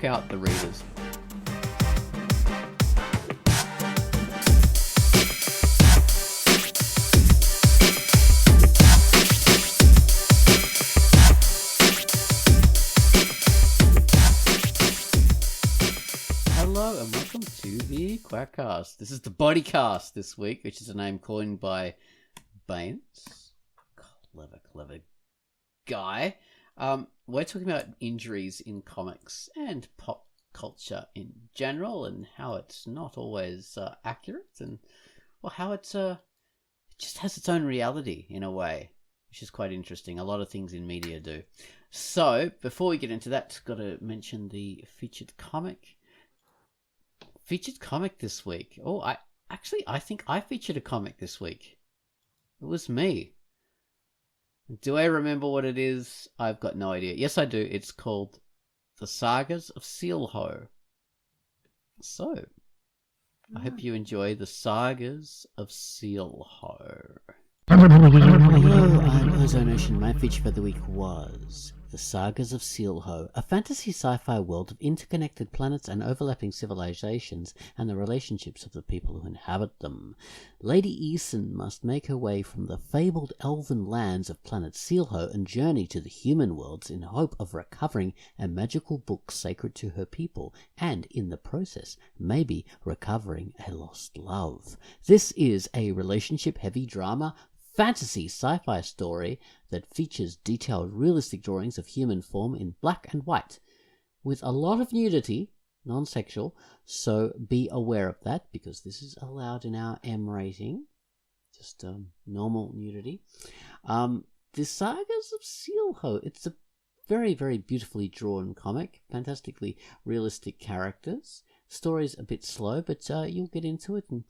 knock out the readers. Hello and welcome to the Quackcast. This is the Bodycast this week, which is a name coined by Baines. Clever guy. We're talking about injuries in comics and pop culture in general, and how it's not always accurate, and how it just has its own reality in a way, which is quite interesting. A lot of things in media do. So before we get into that, got to mention the featured comic. Featured comic this week. Oh, I think I featured a comic this week. It was me. Do I remember what it is? I've got no idea. Yes, I do. It's called The Sagas of Sealho. So, I hope you enjoy The Sagas of Sealho. Hello, I'm Ozone Ocean. My feature for the week was The Sagas of Sealho, a fantasy sci-fi world of interconnected planets and overlapping civilizations and the relationships of the people who inhabit them. Lady Eason must make her way from the fabled elven lands of planet Sealho and journey to the human worlds in hope of recovering a magical book sacred to her people, and in the process, maybe recovering a lost love. This is a relationship-heavy drama fantasy sci-fi story that features detailed realistic drawings of human form in black and white, with a lot of nudity, non-sexual, so be aware of that because this is allowed in our M rating, just normal nudity. The Sagas of Sealho, it's a very, very beautifully drawn comic, fantastically realistic characters. Story's a bit slow, but you'll get into it and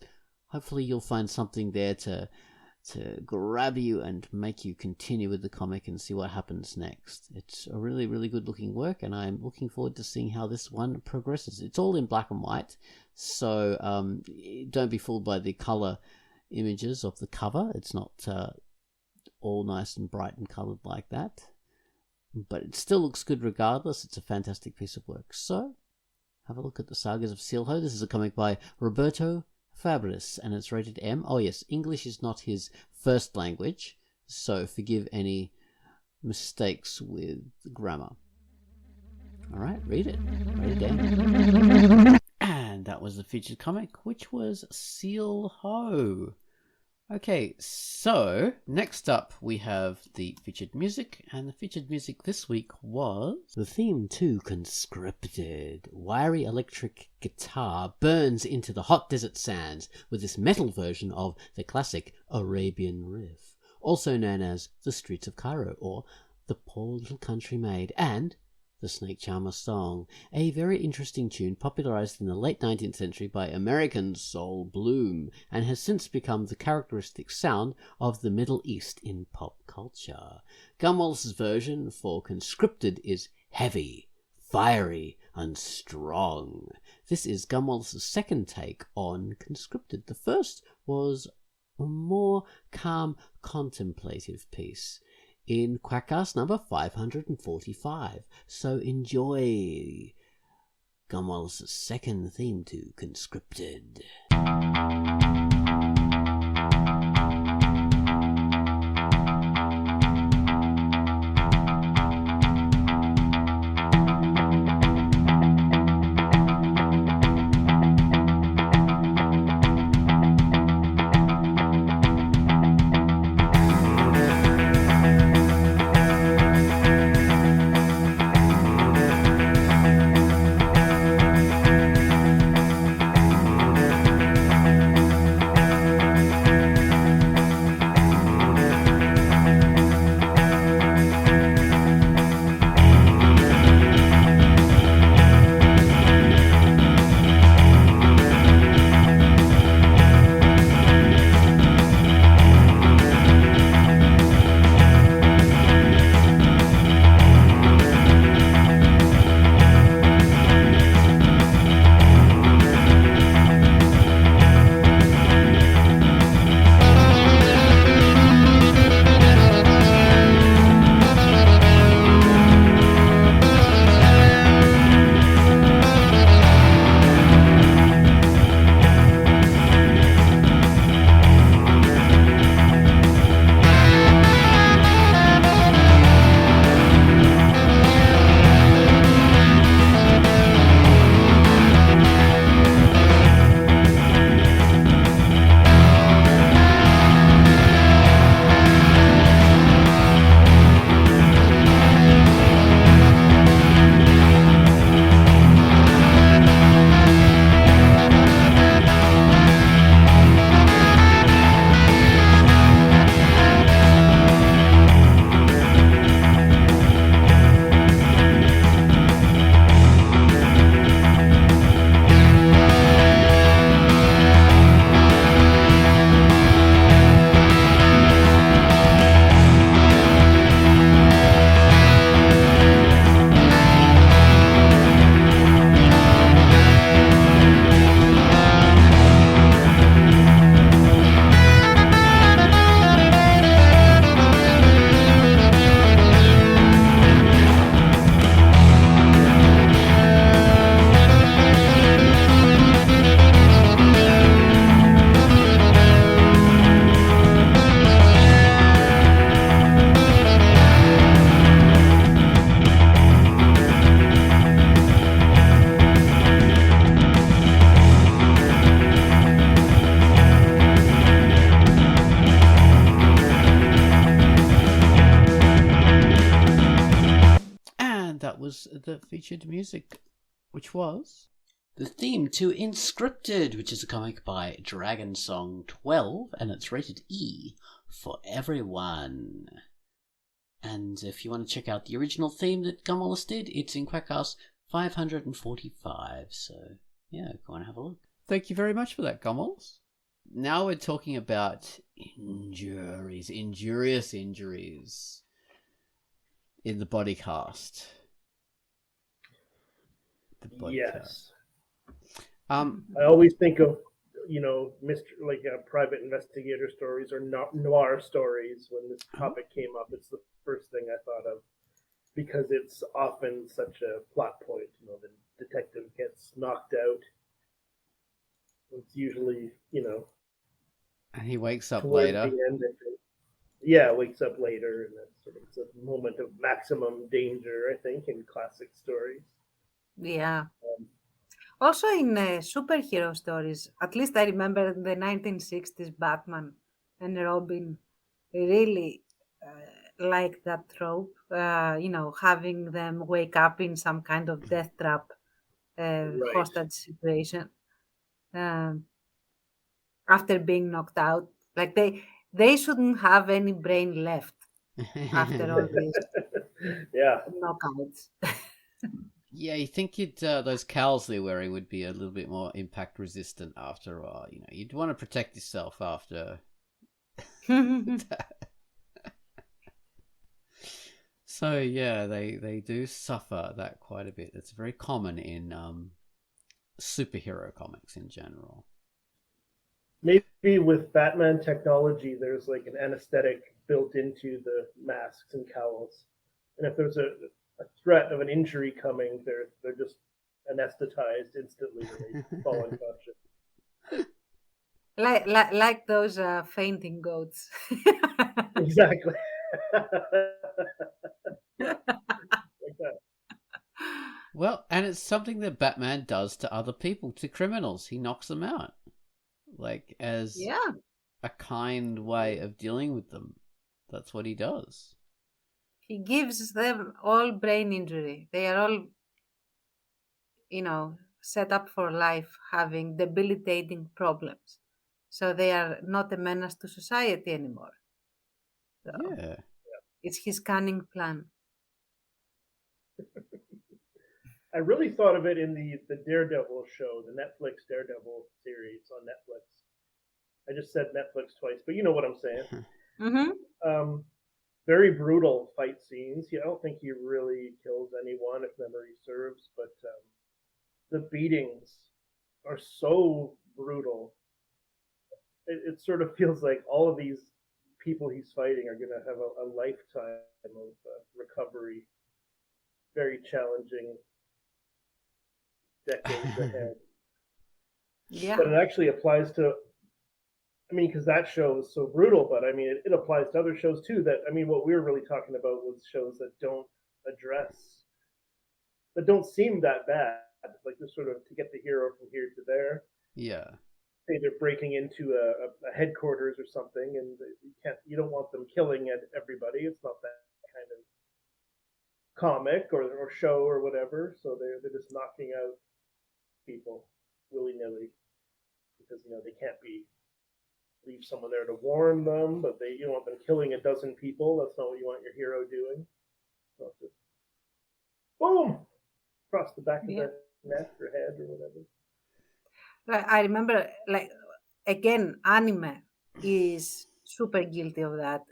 hopefully you'll find something there to grab you and make you continue with the comic and see what happens next. It's a really, really good looking work, and I'm looking forward to seeing how this one progresses. It's all in black and white, so don't be fooled by the colour images of the cover. It's not all nice and bright and coloured like that, but it still looks good regardless. It's a fantastic piece of work. So, have a look at The Sagas of Sealho. This is a comic by Roberto Fabris, and it's rated M. Oh yes, English is not his first language, so forgive any mistakes with grammar. Alright, read it. Write it down. And that was the featured comic, which was Sealho. Okay, so next up we have the featured music, and the featured music this week was the theme to Conscripted. Wiry electric guitar burns into the hot desert sands with this metal version of the classic Arabian riff, also known as The Streets of Cairo or The Poor Little Country Maid, and The Snake Charmer Song, a very interesting tune popularized in the late 19th century by American Soul Bloom, and has since become the characteristic sound of the Middle East in pop culture. Gunwallis's version for Conscripted is heavy, fiery, and strong. This is Gunwallis's second take on Conscripted. The first was a more calm, contemplative piece in Quackcast number 545. So enjoy Gunwallis's second theme to Conscripted. that featured music, which was the theme to Inscripted, which is a comic by Dragon Song 12, and it's rated E for everyone. And if you want to check out the original theme that Gummolis did, it's in Quackcast 545. So, yeah, go and have a look. Thank you very much for that, Gummolis. Now we're talking about injuries, injurious injuries in the Bodycast. The Bodycast. Yes. I always think of, private investigator stories or noir stories. When this topic came up, it's the first thing I thought of, because it's often such a plot point. The detective gets knocked out. It's usually, and he wakes up towards later. The end, wakes up later, and it's a moment of maximum danger, I think, in classic stories. Yeah. Also in superhero stories, at least I remember the 1960s Batman and Robin really like that trope, having them wake up in some kind of death trap hostage situation after being knocked out. Like they shouldn't have any brain left after all these knockouts. Yeah, you think those cowls they're wearing would be a little bit more impact resistant after a while. You'd want to protect yourself after that. So yeah, they do suffer that quite a bit. It's very common in superhero comics in general. Maybe with Batman technology, there's like an anesthetic built into the masks and cowls, and if there's a threat of an injury coming, they're just anesthetized instantly when they fall unconscious. Like those fainting goats. Exactly. Like that. Well, and it's something that Batman does to other people, to criminals. He knocks them out, like as a kind way of dealing with them. That's what he does. He gives them all brain injury. They are all, set up for life, having debilitating problems. So they are not a menace to society anymore. So yeah. It's his cunning plan. I really thought of it in the Daredevil show, the Netflix Daredevil series on Netflix. I just said Netflix twice, but you know what I'm saying. Mm-hmm. Very brutal fight scenes. I don't think he really kills anyone, if memory serves, but the beatings are so brutal. It sort of feels like all of these people he's fighting are going to have a lifetime of recovery. Very challenging decades ahead. Yeah. But it actually applies to, because that show is so brutal, but it applies to other shows too. That, what we were really talking about was shows that don't seem that bad. Like they're sort of to get the hero from here to there. Yeah. Say they're breaking into a headquarters or something, and you don't want them killing everybody. It's not that kind of comic or show or whatever. So they're just knocking out people willy nilly because they can't leave someone there to warn them, but you don't want them killing a dozen people. That's not what you want your hero doing. So it's just boom across the back of the neck or head or whatever. I remember, again, anime is super guilty of that.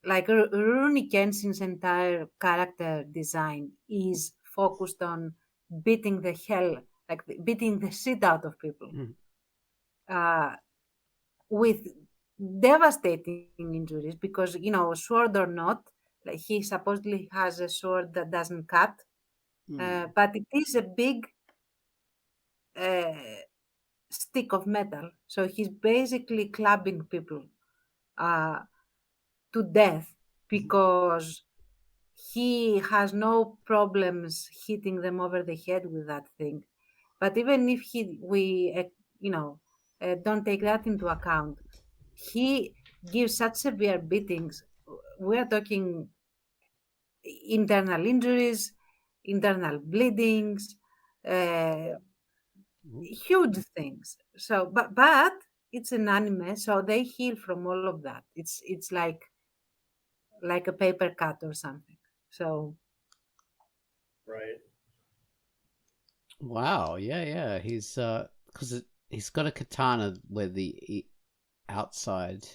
Rurouni Kenshin's entire character design is focused on beating the shit out of people. With devastating injuries, because sword or not, he supposedly has a sword that doesn't cut, but it is a big stick of metal, so he's basically clubbing people to death because he has no problems hitting them over the head with that thing. But even if we don't take that into account, he gives such severe beatings. We're talking internal injuries, internal bleedings, uh, huge things. So, but it's an anime, so they heal from all of that. It's like a paper cut or something. So Right. Wow, yeah. He's because he's got a katana where the outside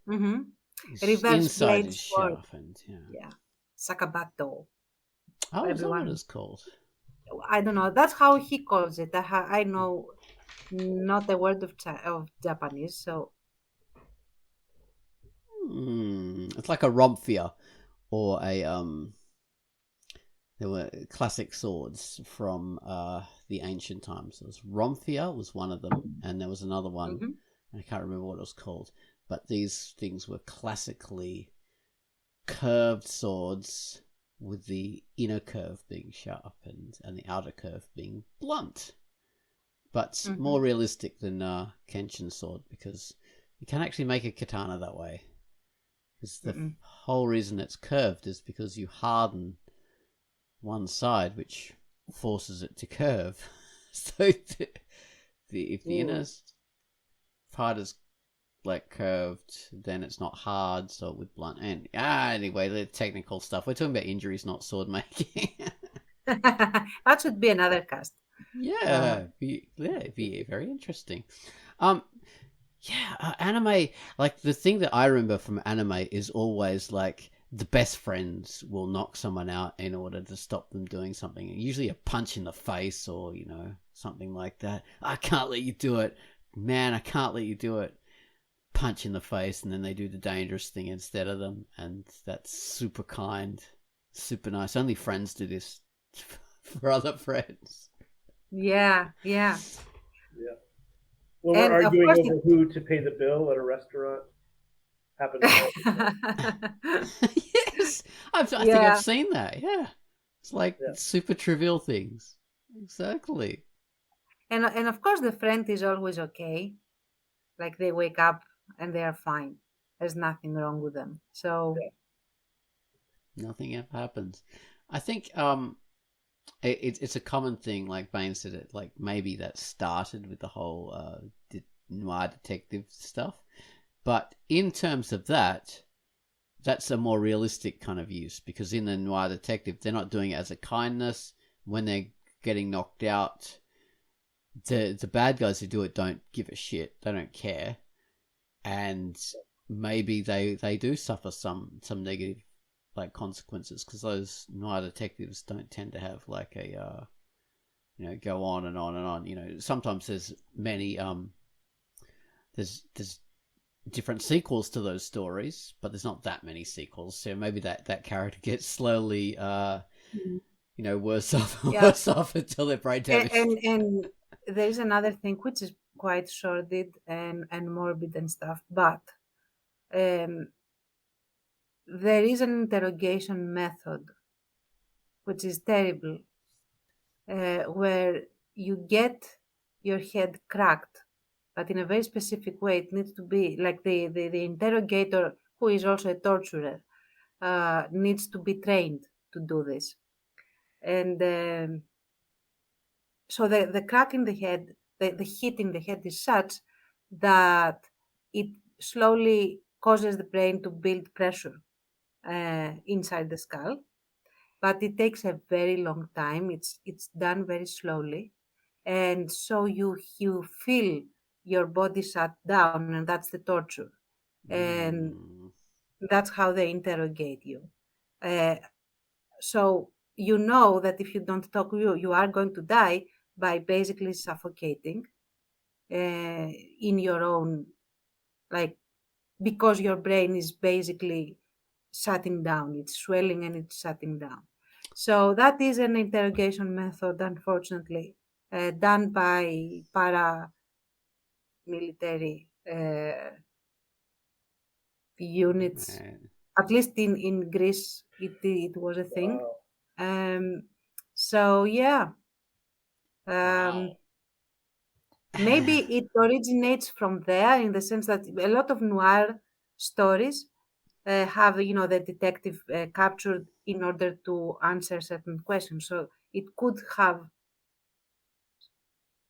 mhm. is Reverse inside blade is sword, sharpened. Yeah. yeah, Sakabato. Oh, is that what Everyone, it's called? I don't know. That's how he calls it. I know not a word of Japanese, so It's like a Romphier or a There were classic swords from the ancient times. There was Romphier was one of them, and there was another one. mhm, I can't remember what it was called. But these things were classically curved swords with the inner curve being sharp and the outer curve being blunt. But more mhm, realistic than Kenshin sword because you can actually make a katana that way. Because the mm-mm. whole reason it's curved is because you harden one side, which forces it to curve. So if the inner Mm. part is like curved, then it's not hard, so it would blunt. And anyway, the technical stuff. We're talking about injuries, not sword making. That should be another cast. Uh, It'd be very interesting. Um, anime. Like the thing that I remember from anime is always like the best friends will knock someone out in order to stop them doing something. Usually a punch in the face or something like that. I can't let you do it, man. I can't let you do it. Punch in the face, and then they do the dangerous thing instead of them, and that's super kind, super nice. Only friends do this for other friends. yeah, yeah, Yeah. When we're and of arguing course over who to pay the bill at a restaurant, happens all the time. Yes, I think I've yeah, seen that. Yeah, it's like Yeah. super trivial things. Exactly. and of course the friend is always okay. Like they wake up and they are fine. There's nothing wrong with them. So Yeah. Nothing ever happens. I think it's a common thing. Like Bane said, it like maybe that started with the whole noir detective stuff, but in terms of that, that's a more realistic kind of use because in the noir detective, they're not doing it as a kindness. When they're getting knocked out, the bad guys who do it don't give a shit. They don't care, and maybe they do suffer some negative like consequences because those noir detectives don't tend to have like a go on and on and on. Sometimes there's many there's different sequels to those stories, but there's not that many sequels. So maybe that character gets slowly mm, worse off and yeah, worse off until their brain damage. and there is another thing which is quite sordid and morbid and stuff, but um, there is an interrogation method which is terrible, where you get your head cracked, but in a very specific way. It needs to be like the interrogator, who is also a torturer, needs to be trained to do this. And so the crack in the head, the hit in the head is such that it slowly causes the brain to build pressure inside the skull, but it takes a very long time. It's done very slowly, and so you feel your body shut down, and that's the torture, and Mm. that's how they interrogate you. Uh, so you know that if you don't talk, you are going to die by basically suffocating in your own, like, because your brain is basically shutting down. It's swelling and it's shutting down. So that is an interrogation method, unfortunately, done by paramilitary units. Man. At least in Greece, it was a thing. Wow. Um, so yeah, um, Wow. maybe it originates from there in the sense that a lot of noir stories have the detective captured in order to answer certain questions. So it could have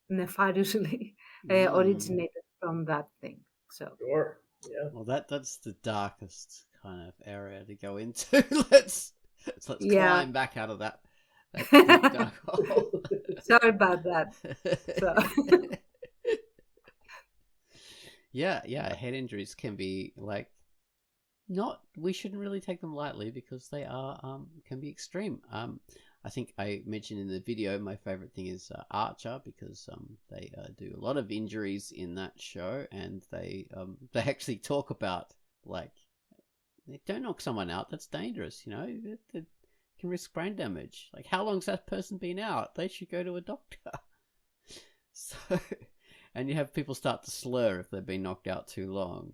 nefariously originated from that thing. So Sure. Yeah. Well, that's the darkest kind of area to go into. let's yeah, climb back out of that deep dark hole. sorry about that. So yeah. Head injuries can be like not. We shouldn't really take them lightly because they are can be extreme. I think I mentioned in the video my favorite thing is Archer because they do a lot of injuries in that show, and they actually talk about like don't knock someone out. That's dangerous. It can risk brain damage. Like how long's that person been out? They should go to a doctor. So, and you have people start to slur if they've been knocked out too long,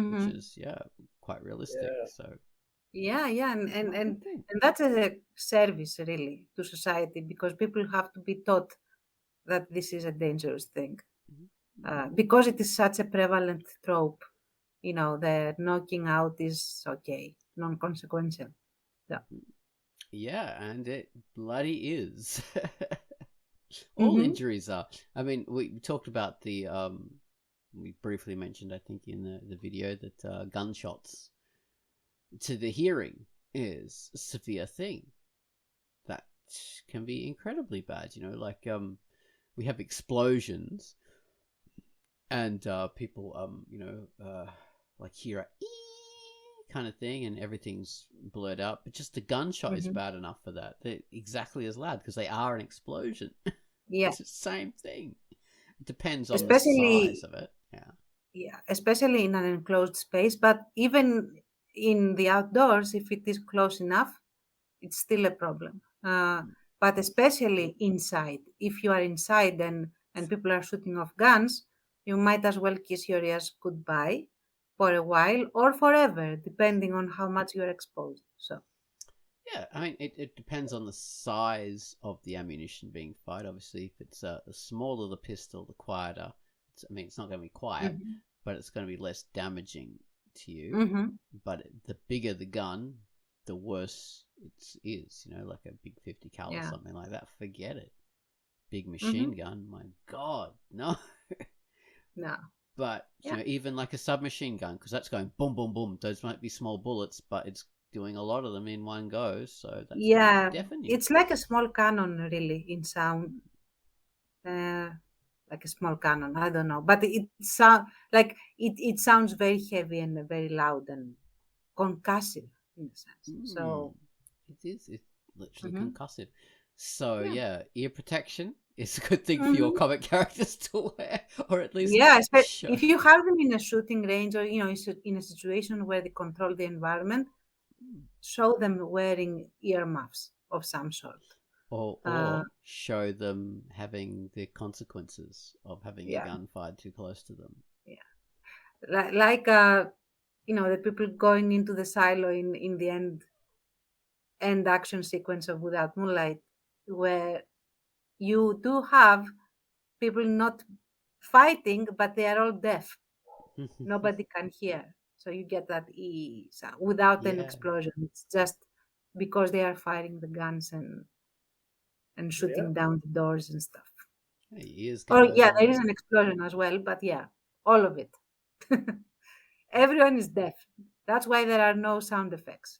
which mhm. is quite realistic. Yeah. So Yeah, and, and, not a and, good thing. and that's a service really to society because people have to be taught that this is a dangerous thing because it is such a prevalent trope. The knocking out is okay, non-consequential. Yeah. Yeah, and it bloody is. All Mm-hmm. injuries are. I mean, we talked about we briefly mentioned, I think, in the video that gunshots to the hearing is a severe thing that can be incredibly bad. Like we have explosions and people like hear a kind of thing and everything's blurred out, but just the gunshot is Mm-hmm. bad enough for that. They're exactly as loud because they are an explosion. Yeah, It's the same thing. It depends on the size especially of it. Yeah. especially in an enclosed space, but even in the outdoors, if it is close enough, it's still a problem. But especially inside, if you are inside and people are shooting off guns, you might as well kiss your ears goodbye for a while or forever, depending on how much you're exposed. So, Yeah, I mean, it depends on the size of the ammunition being fired. Obviously, if it's the smaller the pistol, the quieter. It's not going to be quiet, hmm but it's going to be less damaging to you. hmm But the bigger the gun, the worse it is. Like a big 50 cal or yeah, something like that. Forget it. Big hmm machine gun, my God, no. no, But yeah, even like a submachine gun, because that's going boom, boom, boom. Those might be small bullets, but it's doing a lot of them in one go, so that's going to yeah. deafen you. It's like a small cannon, really, in sound. Uh, like a small cannon. I don't know, but it sound like it sounds very heavy and very loud and concussive in a sense. Mm, So, it is. It's literally mhm. concussive. So Yeah. yeah, ear protection is a good thing for your Mhm. comic characters to wear, or at least Yeah, show. if you have them in a shooting range or in a situation where they control the environment, show them wearing earmuffs of some sort. Or Uh, show them having the consequences of having a yeah, gun fired too close to them. yeah. Like the people going into the silo in the end action sequence of Without Moonlight, where you do have people not fighting, but they are all deaf. Nobody can hear. So you get that E sound without an Yeah, explosion. It's just because they are firing the guns and Yeah. shooting down the doors and stuff. your ears get Or yeah, there is overloaded. an explosion as well, but yeah, all of it. Everyone is deaf. That's why there are no sound effects.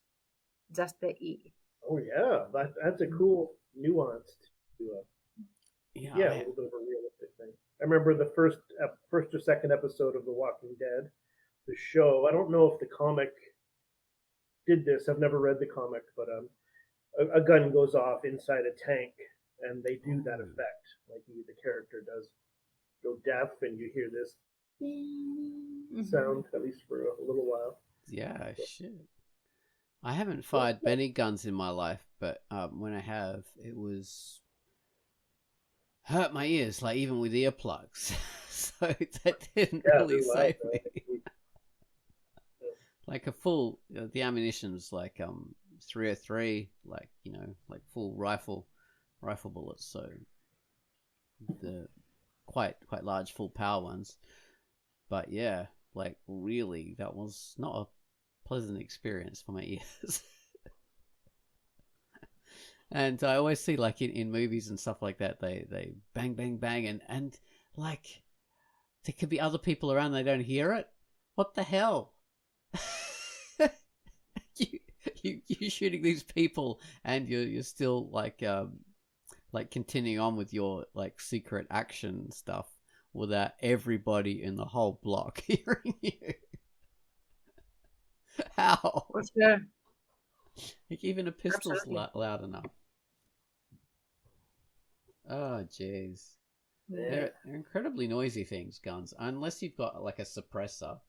Just the E. Oh yeah. That's a cool nuance to Yeah, yeah, a little bit of a realistic thing. I remember the first or second episode of The Walking Dead, the show. I don't know if the comic did this. I've never read the comic, but a gun goes off inside a tank, and they do that Ooh. effect. Like the character does go deaf, and you hear this Mhm. sound at least for a little while. Yeah, shit. I haven't Yeah, fired many guns in my life, but when I have, it was hurt my ears, like even with earplugs. So that didn't yeah, really they're loud. save me. Like a full, the ammunition's like 303, like like full rifle bullets. So the quite large full power ones. But yeah, like really, that was not pleasant experience for my ears. And I always see, like, in movies and stuff like that, they bang, bang, bang, and like, there could be other people around, they don't hear it. What the hell? You're shooting these people, and you're still like continuing on with your like secret action stuff without everybody in the whole block hearing you. How? For sure. Like, even a pistol's Absolutely. loud enough. Oh, jeez. Yeah. They're incredibly noisy things, guns, unless you've got like a suppressor.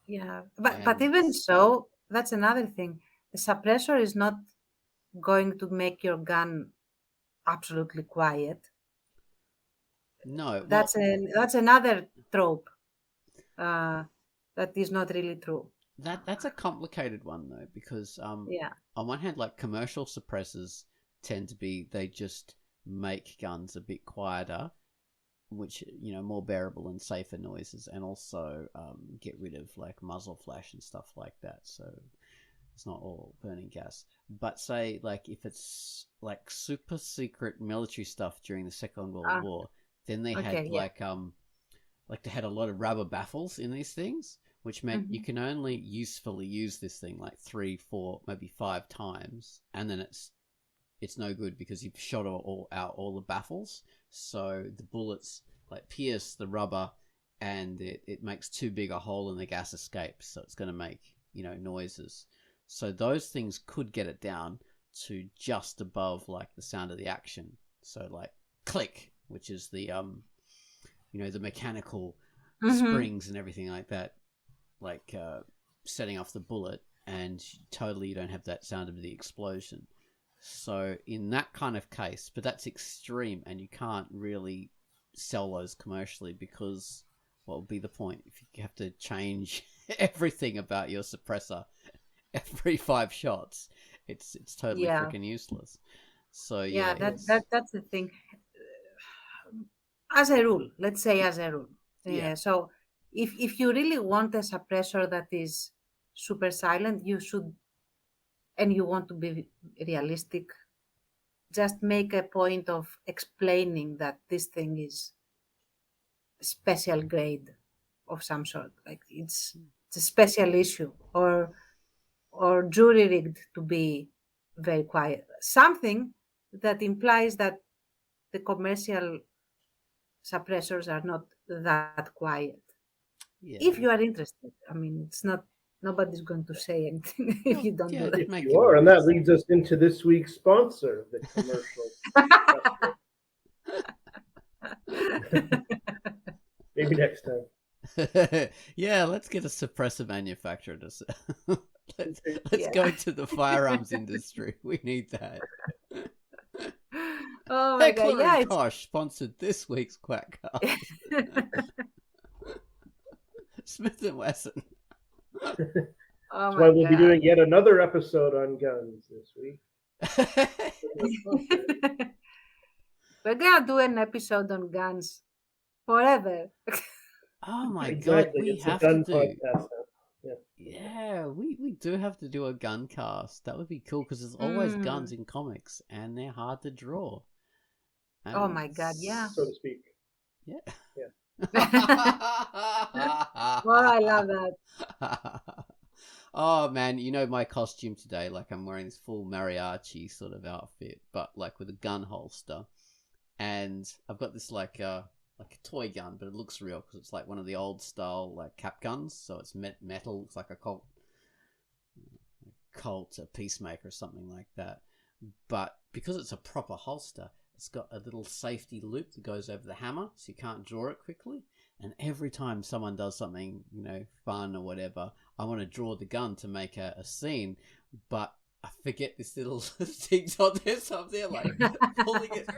Yeah, but And even so, that's another thing. The suppressor is not going to make your gun absolutely quiet. no, well, That's another trope that is not really true. that's a complicated one though, because Yeah. on one hand, like, commercial suppressors tend to be, they just make guns a bit quieter, which, more bearable and safer noises, and also get rid of like muzzle flash and stuff like that, so it's not all burning gas. But say, like, if it's like super secret military stuff during the Second World War, then they had Okay, yeah. like they had a lot of rubber baffles in these things, which meant you Mhm. can only usefully use this thing like 3, 4, maybe 5 times, and then it's no good because you've shot out all the baffles. So the bullets like pierce the rubber, and it makes too big a hole in the gas escape. So it's going to make, noises. So those things could get it down to just above like the sound of the action. So like click, which is the the mechanical Mhm. springs and everything like that, like setting off the bullet, and totally you don't have that sound of the explosion. So in that kind of case, but that's extreme, and you can't really sell those commercially, because what would be the point if you have to change everything about your suppressor every 5 shots? It's totally Yeah. freaking useless. So yeah, Yeah, it's that's the thing. As a rule, let's say as a rule. yeah, So if you really want a suppressor that is super silent, you should, and you want to be realistic, just make a point of explaining that this thing is special grade of some sort. Like it's a special issue, or jury rigged to be very quiet. Something that implies that the commercial suppressors are not that quiet. If yeah. you are interested, I mean, it's not, nobody's going to say anything if Well, you don't yeah, do it'd it. If make you you are, more and that interested. leads us into this week's sponsor, the commercial. Maybe next time. Yeah, let's get a suppressor manufacturer to let's Yeah. go to the firearms industry. We need that. Oh my god, Heckler yeah, and it's Koch sponsored this week's Quackcast. Smith and Wesson. oh That's my why we'll be god. doing yet another episode on guns this week. We're gonna do an episode on guns forever. Oh my god, Exactly, we it's a have to gun do. podcast now. Yeah, we do have to do a gun cast. That would be cool, because there's always guns Mm. in comics, and they're hard to draw. Oh And my god, yeah. So to speak. yeah. Yeah. Well, I love that. Oh man, my costume today, like, I'm wearing this full mariachi sort of outfit, but like with a gun holster, and I've got this like a toy gun, but it looks real because it's like one of the old style like cap guns, so it's metal, looks like a a peacemaker or something like that. But because it's a proper holster, it's got a little safety loop that goes over the hammer, so you can't draw it quickly. And every time someone does something, fun or whatever, I want to draw the gun to make a scene, but I forget this little thing's on there, so I'm there like pulling it,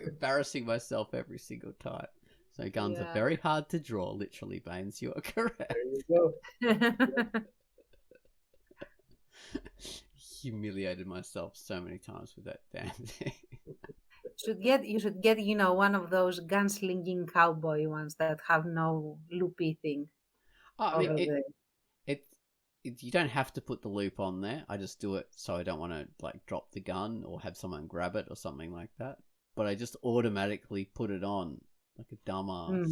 embarrassing myself every single time. So guns are Yeah. very hard to draw, literally, Baines. You are correct. There you go. Humiliated myself so many times with that damn thing. You should get, one of those gunslinging cowboy ones that have no loopy thing Oh, I mean, over it the it you don't have to put the loop on there. I just do it so I don't want to like drop the gun or have someone grab it or something like that. But I just automatically put it on like a dumbass,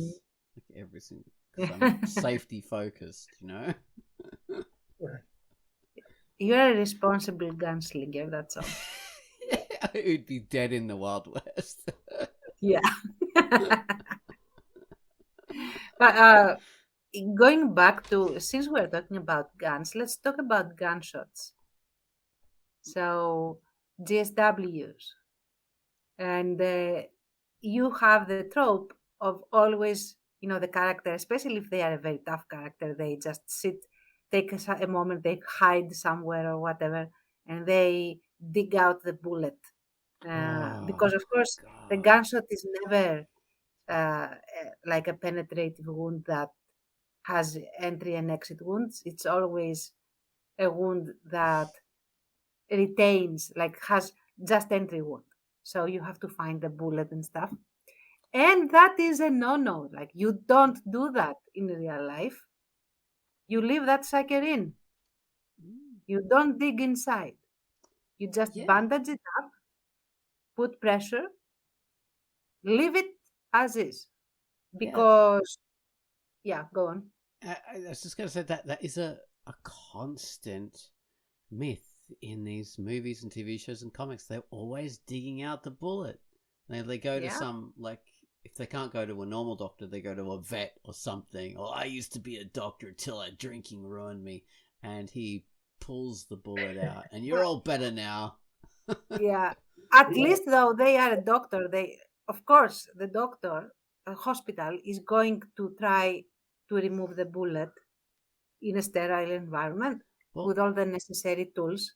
like everything, because I'm safety focused, you know. You're a responsible gunslinger, that's all. It would be dead in the Wild West. Yeah. But going back to, since we're talking about guns, let's talk about gunshots. So, GSWs. And you have the trope of always, the character, especially if they are a very tough character, they just sit, take a moment, they hide somewhere or whatever, and they dig out the bullet. Because, of course, the God. gunshot is never like a penetrative wound that has entry and exit wounds. It's always a wound that retains, like has just entry wound. So you have to find the bullet and stuff. And that is a no-no. Like you don't do that in real life. You leave that sucker in. You don't dig inside. You just bandage it up, put pressure, leave it as is. Because, go on. I was just going to say that is a constant myth in these movies and TV shows and comics. They're always digging out the bullet. They go to some, like, if they can't go to a normal doctor, they go to a vet or something. Or I used to be a doctor until drinking ruined me. And he pulls the bullet out. And you're all better now. Yeah. At least, though, they are a doctor. Of course, the doctor, a hospital, is going to try to remove the bullet in a sterile environment with all the necessary tools.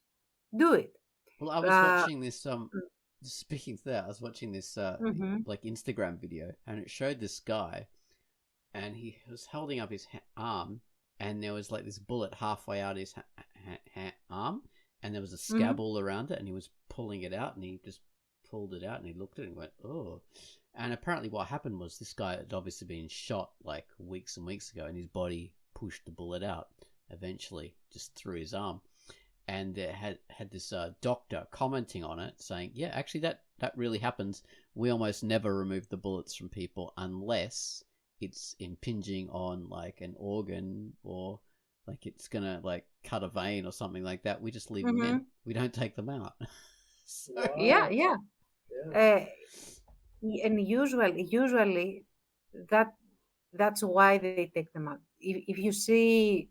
Do it. Well, I was watching this, speaking of that, I was watching this, like, Instagram video, and it showed this guy, and he was holding up his arm, and there was, like, this bullet halfway out his arm, and there was a scab all around it, and he was pulling it out, and he just pulled it out, and he looked at it and went, oh. And apparently what happened was this guy had obviously been shot, like, weeks and weeks ago, and his body pushed the bullet out eventually, just through his arm. And it had this doctor commenting on it, saying, yeah, actually that really happens. We almost never remove the bullets from people unless it's impinging on, like, an organ or, like, it's going to, like, cut a vein or something like that. We just leave them in. We don't take them out. So... Yeah. And usually that's why they take them out. If you see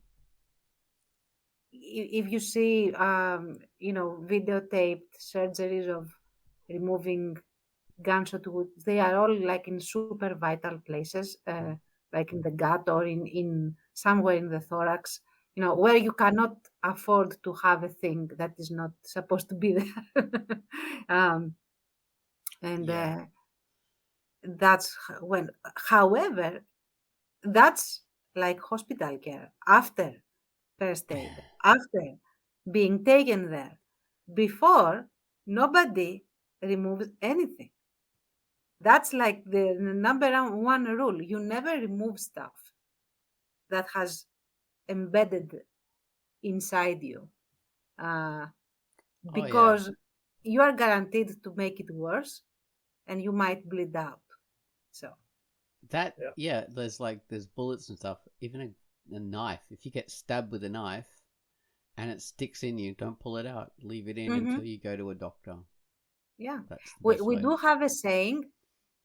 videotaped surgeries of removing gunshot wounds, they are all like in super vital places, like in the gut or in somewhere in the thorax, where you cannot afford to have a thing that is not supposed to be there. That's when, however, that's like hospital care after first aid, after being taken there. Before, nobody removes anything. That's like the number one rule. You never remove stuff that has embedded inside you, because you are guaranteed to make it worse and you might bleed out. So there's bullets and stuff. Even a knife. If you get stabbed with a knife and it sticks in you, don't pull it out. Leave it in until you go to a doctor. Yeah. We do have a saying.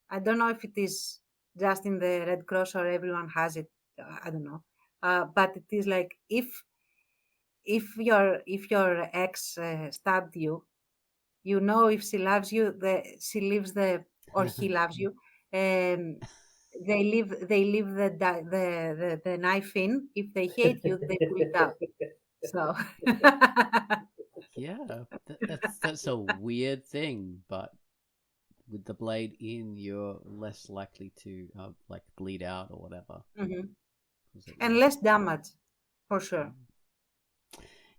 I don't know if it is just in the Red Cross or everyone has it. I don't know. But it is like if your ex stabbed you, if she loves you, she leaves or he loves you. They leave the knife in. If they hate you, they pull it out. So yeah, that's a weird thing, but with the blade in, you're less likely to like bleed out or whatever, and less damage, for sure.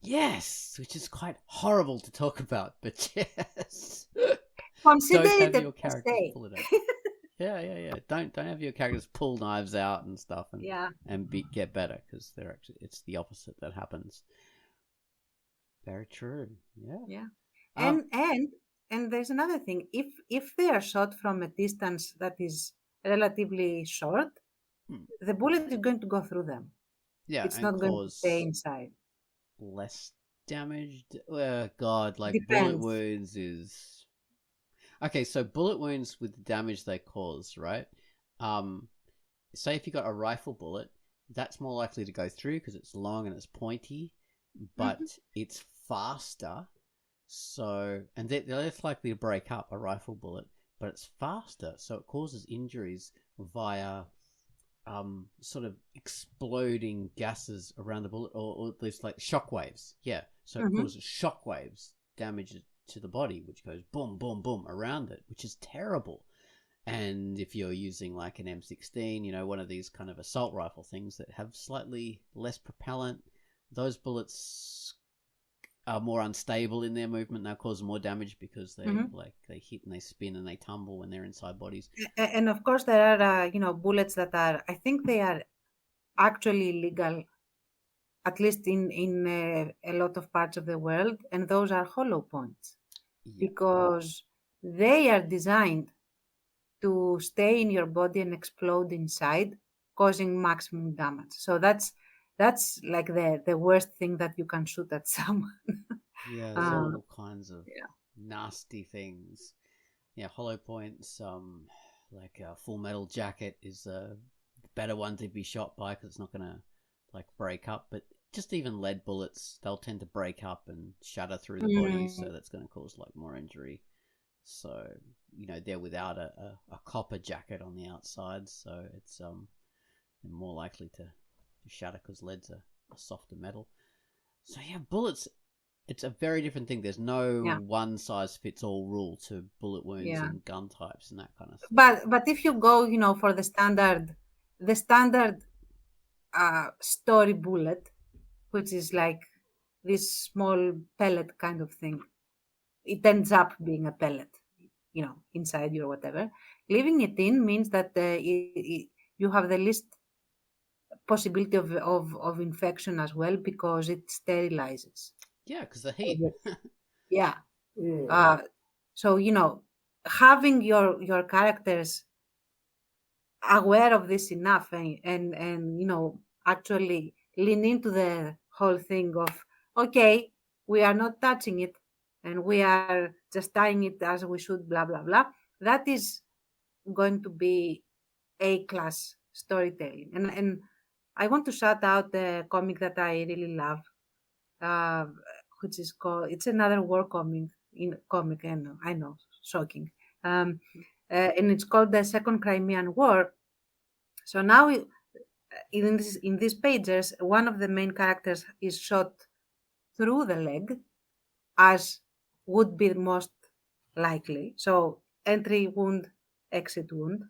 Yes, which is quite horrible to talk about, but yes. Consider Don't it have a your character pull it out. Yeah. Don't have your characters pull knives out and stuff Yeah. and get better, because they're actually, it's the opposite that happens. Very true. Yeah. Yeah. Um. And there's another thing. If they are shot from a distance that is relatively short, hmm, the bullet is going to go through them. Yeah, It's and not going to stay cause inside. less damage. God, like bullet Depends. wounds is okay. So bullet wounds with the damage they cause, right? Um, say if you got a rifle bullet, that's more likely to go through because it's long and it's pointy, Hmm. but it's faster. So, and they're less likely to break up a rifle bullet, but it's faster, so it causes injuries via sort of exploding gases around the bullet, or at least like shockwaves. Yeah, so it Hmm. causes shockwaves, damage to the body, which goes boom, boom, boom around it, which is terrible. And if you're using like an M16, one of these kind of assault rifle things that have slightly less propellant, those bullets are more unstable in their movement. They'll cause more damage because they Hmm. they hit and they spin and they tumble when they're inside bodies. And of course, there are bullets that are. I think they are actually legal, at least in a lot of parts of the world, and those are hollow points Yeah, because they are designed to stay in your body and explode inside, causing maximum damage. So that's like the worst thing that you can shoot at someone. yeah. There's uh, all kinds of nasty things. Yeah, hollow points. Like a full metal jacket is a better one to be shot by because it's not gonna like break up. But just even lead bullets, they'll tend to break up and shatter through the body, so mm, that's gonna cause like more injury. So they're without a copper jacket on the outside, so it's they're more likely to shatter because lead's a softer metal. So yeah, bullets. It's a very different thing. There's no yeah, one size fits all rule to bullet wounds yeah. and gun types and that kind of stuff. But if you go, for the standard story bullet, which is like this small pellet kind of thing, it ends up being a pellet, inside you or whatever. Leaving it in means that you have the least possibility of infection as well because it sterilizes. Yeah, because the heat. Yeah. Mm. Uh, so, having your characters aware of this enough and actually lean into the whole thing of, okay, we are not touching it and we are just tying it as we should, blah, blah, blah. That is going to be A class storytelling. And I want to shout out the comic that I really love, uh, which is called, it's another war comic, I know, shocking. Um, and it's called the Second Crimean War. So now in these pages, one of the main characters is shot through the leg, as would be most likely. So entry wound, exit wound,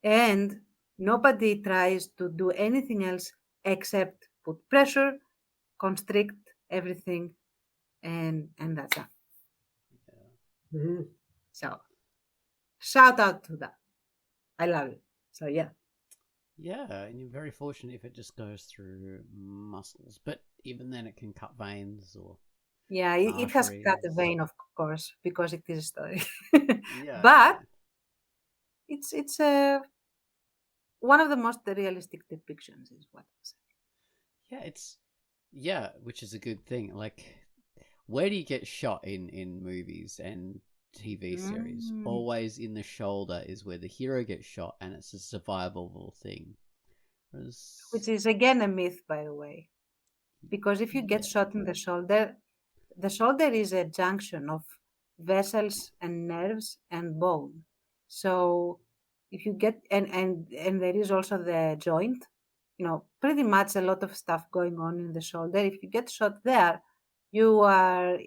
and nobody tries to do anything else except put pressure, constrict everything, and that's that. Mhm. So shout out to that. I love it. So yeah. Yeah, and you're very fortunate if it just goes through muscles, but even then it can cut veins or Yeah, it has cut a arteries. vein, of course, because it is a story. Yeah, But yeah. it's one of the most realistic depictions, is what I'm saying. Yeah, which is a good thing. Like, where do you get shot in movies and TV series? Mm. Always in the shoulder is where the hero gets shot, and it's a survivable thing. Which Whereas, is again a myth, by the way, because if you get yeah, shot in the shoulder is a junction of vessels and nerves and bone. So if you get and there is also the joint, pretty much a lot of stuff going on in the shoulder. If you get shot there, you are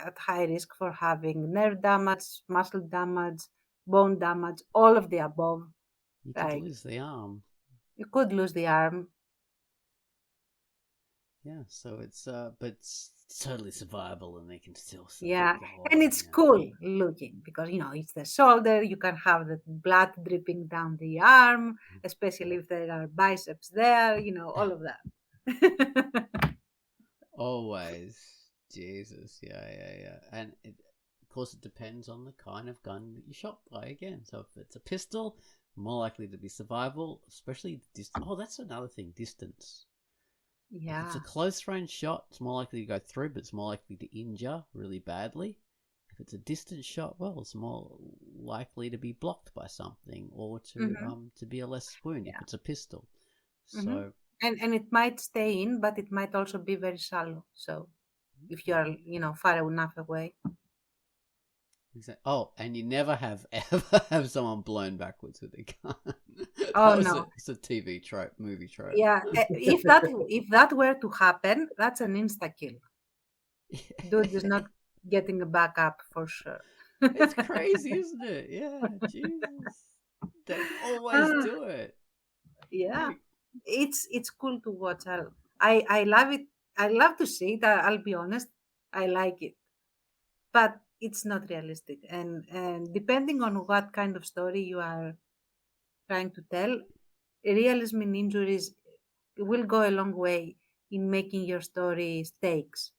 at high risk for having nerve damage, muscle damage, bone damage, all of the above. you could Like lose the arm. you could lose the arm. Yeah, so it's but totally survivable, and they can still Yeah, go and on. it's cool looking because it's the shoulder. You can have the blood dripping down the arm, especially if there are biceps there. All of that. Always, Jesus, yeah, and of course it depends on the kind of gun that you shot by again. So if it's a pistol, more likely to be survival, especially distance. Oh, that's another thing, distance. If it's Yeah. a close range shot, it's more likely to go through, but it's more likely to injure really badly. If it's a distance shot, well, it's more likely to be blocked by something or to be a less wound if Yeah. it's a pistol. hmm So And it might stay in, but it might also be very shallow. So if you are, far enough away. exactly. Oh, and you never ever have someone blown backwards with a gun. Oh no. It's a TV trope, movie trope. Yeah. If that were to happen, that's an insta kill. Dude is not getting a backup for sure. It's crazy, isn't it? Yeah, Jesus. They always Ah, do it. yeah. Like, It's cool to watch. I love it. I love to see it. I'll be honest. I like it, but it's not realistic. And depending on what kind of story you are trying to tell, realism in injuries will go a long way in making your story stakes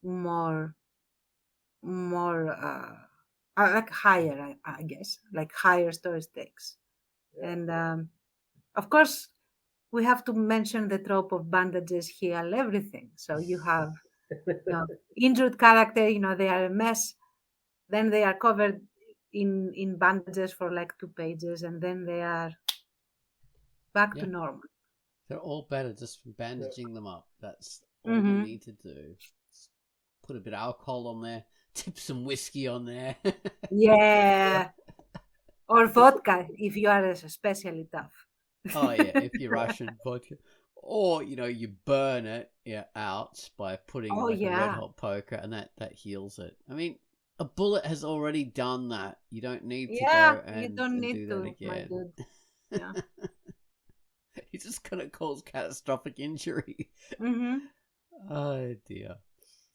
more like higher, I guess, like higher story stakes. Yeah. And of course, we have to mention the trope of bandages heal everything. So you have, injured character, they are a mess. Then they are covered in bandages for like 2 pages, and then they are back to yeah, normal. they're all better just from bandaging them up. That's all you hmm need to do. Just put a bit of alcohol on there, tip some whiskey on there. Yeah, or vodka if you are especially tough. Oh yeah, if you're Russian vodka, or you burn it out by putting Oh like a red yeah, hot poker, and that heals it. I mean, a bullet has already done that. You don't need to yeah. go You and don't and need do that to, my again. dude. Yeah. It's just gonna cause catastrophic injury. hmm Oh dear.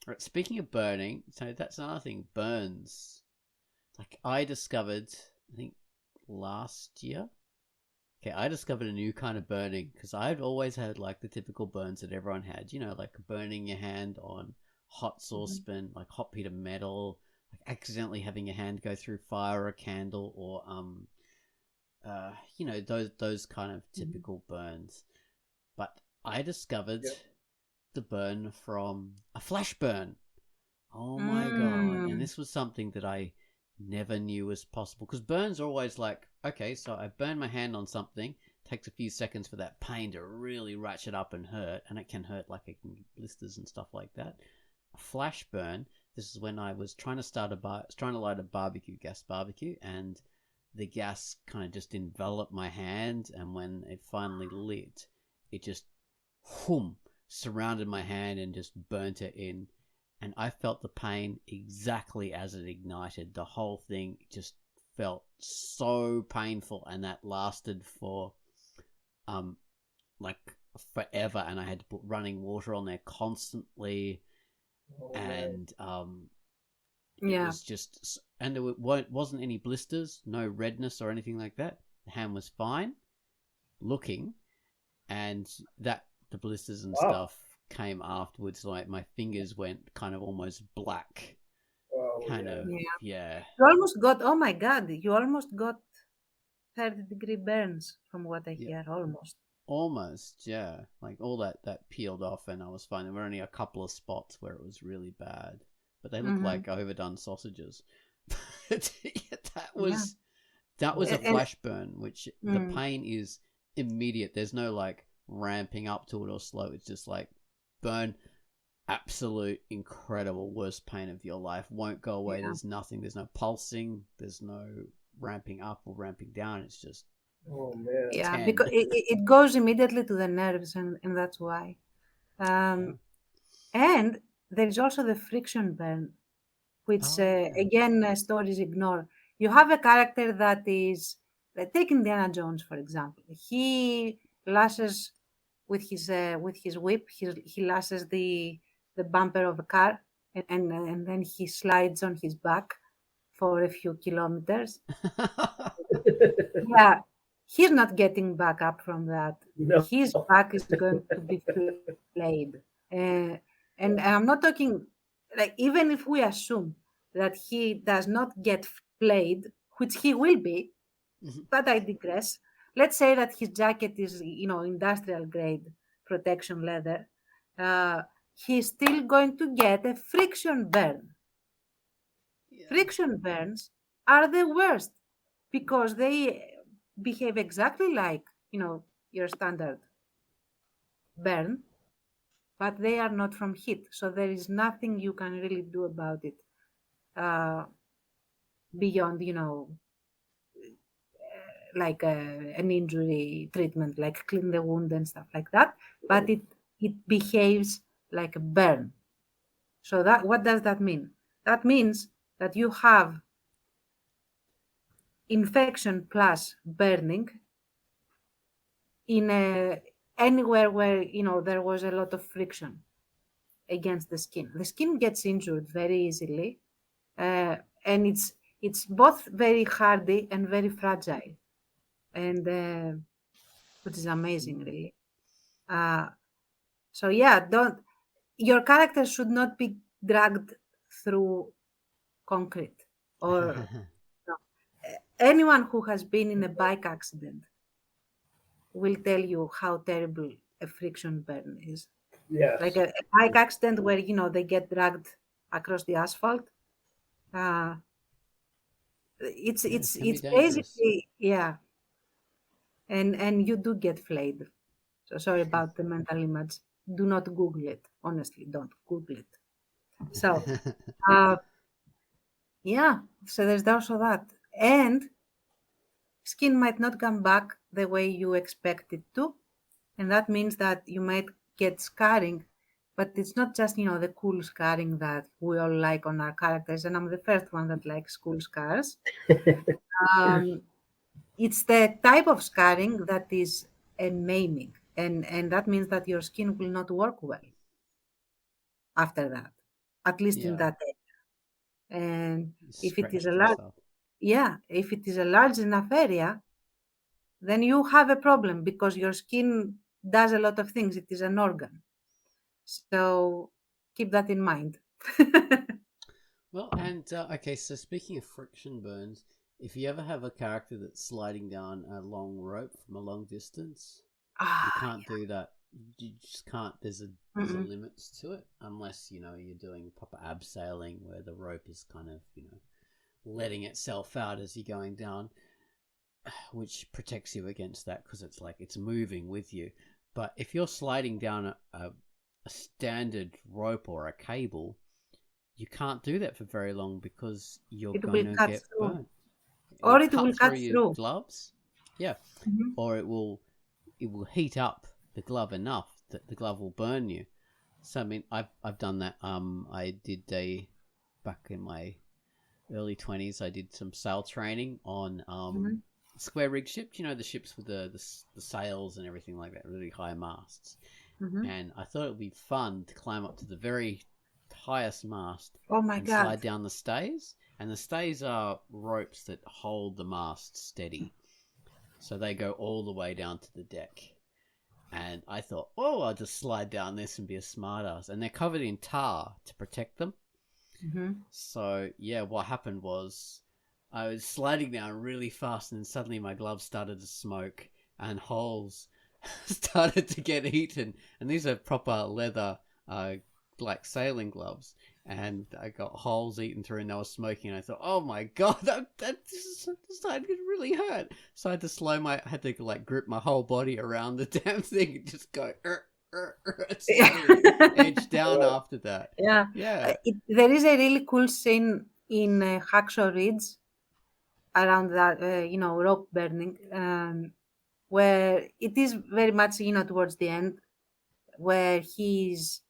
Right, speaking of burning, so that's another thing. Burns. Like I discovered, I think last year. Okay, I discovered a new kind of burning because I've always had like the typical burns that everyone had. Like burning your hand on hot saucepan, like hot plate of metal, like accidentally having your hand go through fire or a candle, or those kind of typical burns. But I discovered Yep. the burn from a flash burn. Oh my god! And Mm. this was something that I never knew was possible because burns are always like, okay, so I burn my hand on something. Takes a few seconds for that pain to really ratchet up and hurt, and it can hurt like it can get blisters and stuff like that. A flash burn. This is when I was trying to light a gas barbecue, and the gas kind of just enveloped my hand, and when it finally lit, it just surrounded my hand and just burnt it in, and I felt the pain exactly as it ignited. The whole thing just felt so painful, and that lasted for like forever, and I had to put running water on there constantly, Oh, and it Yeah. was just, and there wasn't any blisters, no redness or anything like that. The hand was fine looking, and that the blisters and wow. stuff came afterwards. Like my fingers went kind of almost black, Oh, kind yeah. of, Yeah. yeah. You almost got, oh my God, you almost got 30-degree burns from what I Yeah, hear, almost. almost, yeah. Like all that peeled off, and I was fine. There were only a couple of spots where it was really bad, but they looked hmm like overdone sausages. But yeah, Yeah. that was a And, flash burn, which the mm, pain is immediate. There's no like ramping up to it or slow. It's just like burn, absolute incredible worst pain of your life. Won't go away. yeah. There's nothing. There's no pulsing. There's no ramping up or ramping down. It's just Oh, man. Yeah, because 10. it goes immediately to the nerves, and that's why. Yeah. And there is also the friction burn, which Oh yeah. again stories ignore. You have a character that is, take Indiana Jones for example. He lashes with his whip. He lashes the bumper of a car, and then he slides on his back for a few kilometers. Yeah, he's not getting back up from that. No. His back is going to be flayed. And I'm not talking, like, even if we assume that he does not get flayed, which he will be, but I digress. Let's say that his jacket is, industrial grade protection leather. He's still going to get a friction burn. Yeah. Friction burns are the worst because they behave exactly like, your standard burn, but they are not from heat. So there is nothing you can really do about it beyond, like an injury treatment, like clean the wound and stuff like that. But it behaves like a burn. So that what does that mean? That means that you have infection plus burning in anywhere where there was a lot of friction against the skin. The skin gets injured very easily, and it's both very hardy and very fragile, and which is amazing, really. So yeah, don't your character should not be dragged through concrete or anyone who has been in a bike accident will tell you how terrible a friction burn is. Yes. Like a bike accident where they get dragged across the asphalt. It's Yeah, it's it can be it's dangerous. basically, yeah, and you do get flayed. So sorry about the mental image. Do not Google it. Honestly, don't Google it. So yeah, so there's also that, and skin might not come back the way you expect it to, and that means that you might get scarring, but it's not just the cool scarring that we all like on our characters, and I'm the first one that likes cool scars. It's the type of scarring that is a maiming, and that means that your skin will not work well after that, at least in Yeah. that area. And You if it is stretched a large, yourself. if it is a large enough area, then you have a problem because your skin does a lot of things. It is an organ. So keep that in mind. Well, and okay, so speaking of friction burns, if you ever have a character that's sliding down a long rope from a long distance, you can't do that. You just can't. There's a limits to it unless you're doing proper abseiling where the rope is kind of letting itself out as you're going down, which protects you against that because it's like it's moving with you. But if you're sliding down a standard rope or a cable, you can't do that for very long because you're It going will to cut get through. burnt. Or it cut will cut your through. gloves. Yeah. Mhm. Or it will heat up the glove enough that the glove will burn you. So I mean, I've done that. I did back in my early 20s. I did some sail training on square rig ships. The ships with the sails and everything like that, really high masts. And I thought it would be fun to climb up to the very highest mast Oh my and God. slide down the stays. And the stays are ropes that hold the mast steady. So they go all the way down to the deck. And I thought, I'll just slide down this and be a smartass. And they're covered in tar to protect them. So, yeah, what happened was I was sliding down really fast and then suddenly my gloves started to smoke and holes started to get eaten. And these are proper leather, like sailing gloves. And I got holes eaten through and they were smoking. And I thought, oh my God, that started to really hurt. So I had to like grip my whole body around the damn thing and just go, edge down after that. Yeah. There is a really cool scene in Hacksaw Ridge around that, rope burning, where it is very much, towards the end, where he's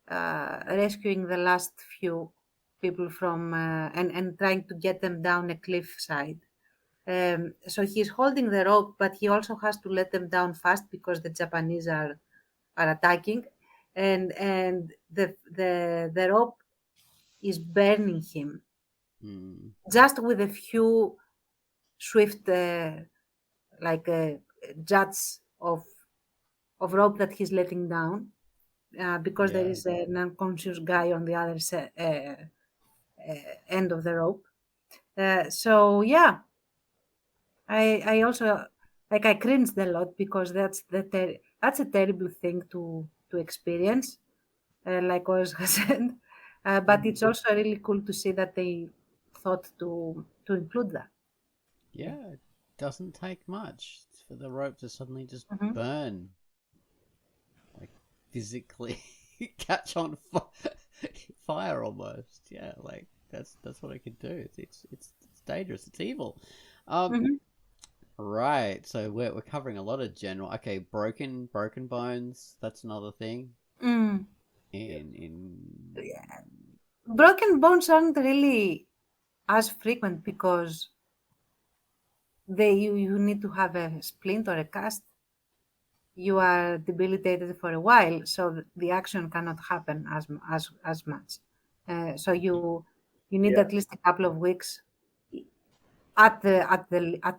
rescuing the last few people from and trying to get them down a cliffside. So he's holding the rope, but he also has to let them down fast because the Japanese are attacking. and the rope is burning him just with a few swift like jets of rope that he's letting down, because there Yeah. is an unconscious guy on the other end of the rope. So yeah, I also like I cringed a lot because that's a terrible thing to experience, like always has said. But it's also really cool to see that they thought to include that. Yeah, it doesn't take much for the rope to suddenly just Mhm. burn, like physically catch on fire almost. Yeah, like that's what it could do. It's dangerous. It's evil. Um, Mhm. right. So we're covering a lot of general. Okay, broken bones. That's another thing. Mm. In Broken bones aren't really as frequent because you need to have a splint or a cast. You are debilitated for a while, so the action cannot happen as much. So you need Yeah. at least a couple of weeks, at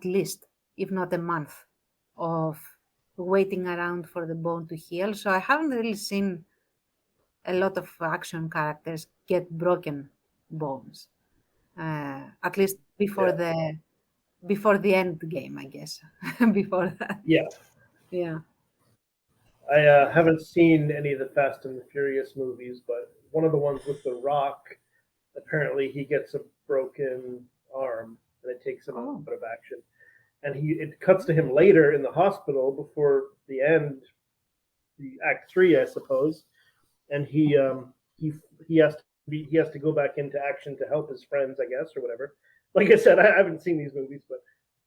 least, if not a month, of waiting around for the bone to heal. So I haven't really seen a lot of action characters get broken bones. At least Yeah. before the end game, I guess. Before that, Yeah. yeah. I haven't seen any of the Fast and the Furious movies, but one of the ones with The Rock, apparently he gets a broken arm, and it takes him out Oh. of action. And it cuts to him later in the hospital before the end, the Act Three, I suppose, and he has to go back into action to help his friends, I guess, or whatever. Like I said, I haven't seen these movies, but